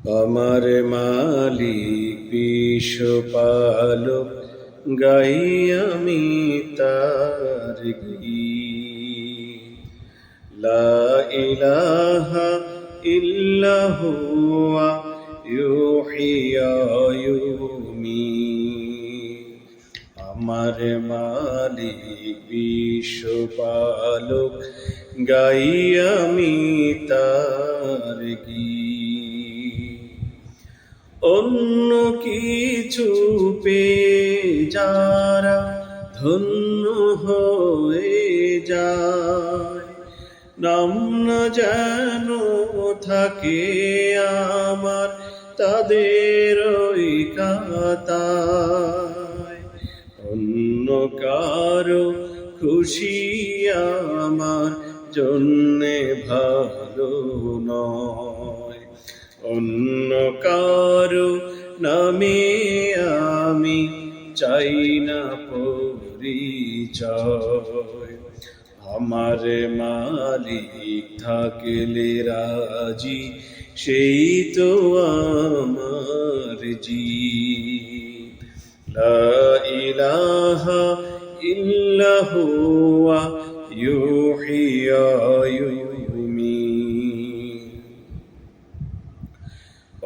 আমার মালিক বিশ্বপালক, গাই আমি তার গীত। লা ইলাহা ইল্লা হুয়া ইউহিয়া ইউমীত। আমার মালিক বিশ্বপালক, গাই আমি তার গীত। অন্য কিছু পেয়ে যারা ধন্য হয়ে যায়, নাম না যেন থাকে আমার তাদের ওই খাতায়। অন্য কারো খুশি আমার জন্যে ভালো নয়, অন্য কারো নামে আমি চাই না পরিচয়। আমার মালিক থাকলে রাজি, সেই তো আমার জীব। লা ইলাহা ইল্লা হুয়া ইউহিয়া ইউমীত।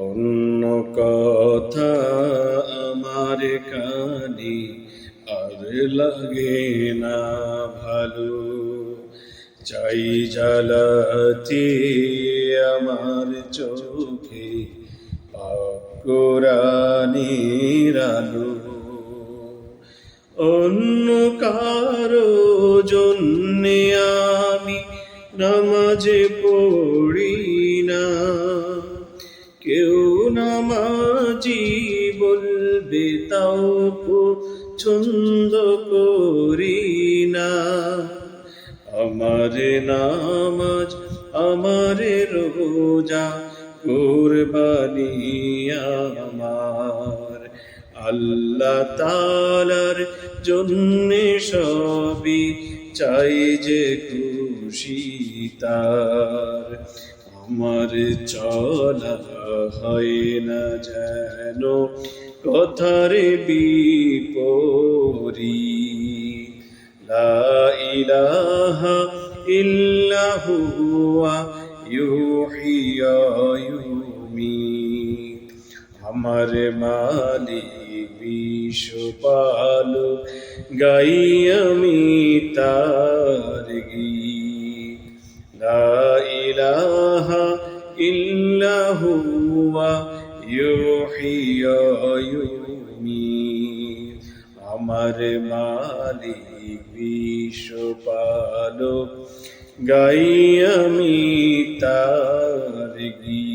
অন্য কথা আমার কানে আর লাগে না ভালো, চাই জ্বালাতে আমার চোখে পাক কোরআনের আলো। অন্য কারো জন্যে আমি নামাজে পড়ি না, কেউ নামাজি বলবে তাও পছন্দ করি না। আমার নামাজ, আমার রোজা, কুরবানি আমার আল্লাহ তাআলার জন্যে সবই, চাই যে খুশি তার। আমার চলা হয় না যেন কথার বিপরীত। লা ইলাহা ইল্লা হুয়া ইউহিয়া ইউমীত। আমার মালিক বিশ্বপালক, গাই আমি তার গীত। লা ইলাহা ইল্লা হুয়া ইউহিয়া ইউমীত। আমার মালিক বিশ্বপালক, গাই আমি তার গীত।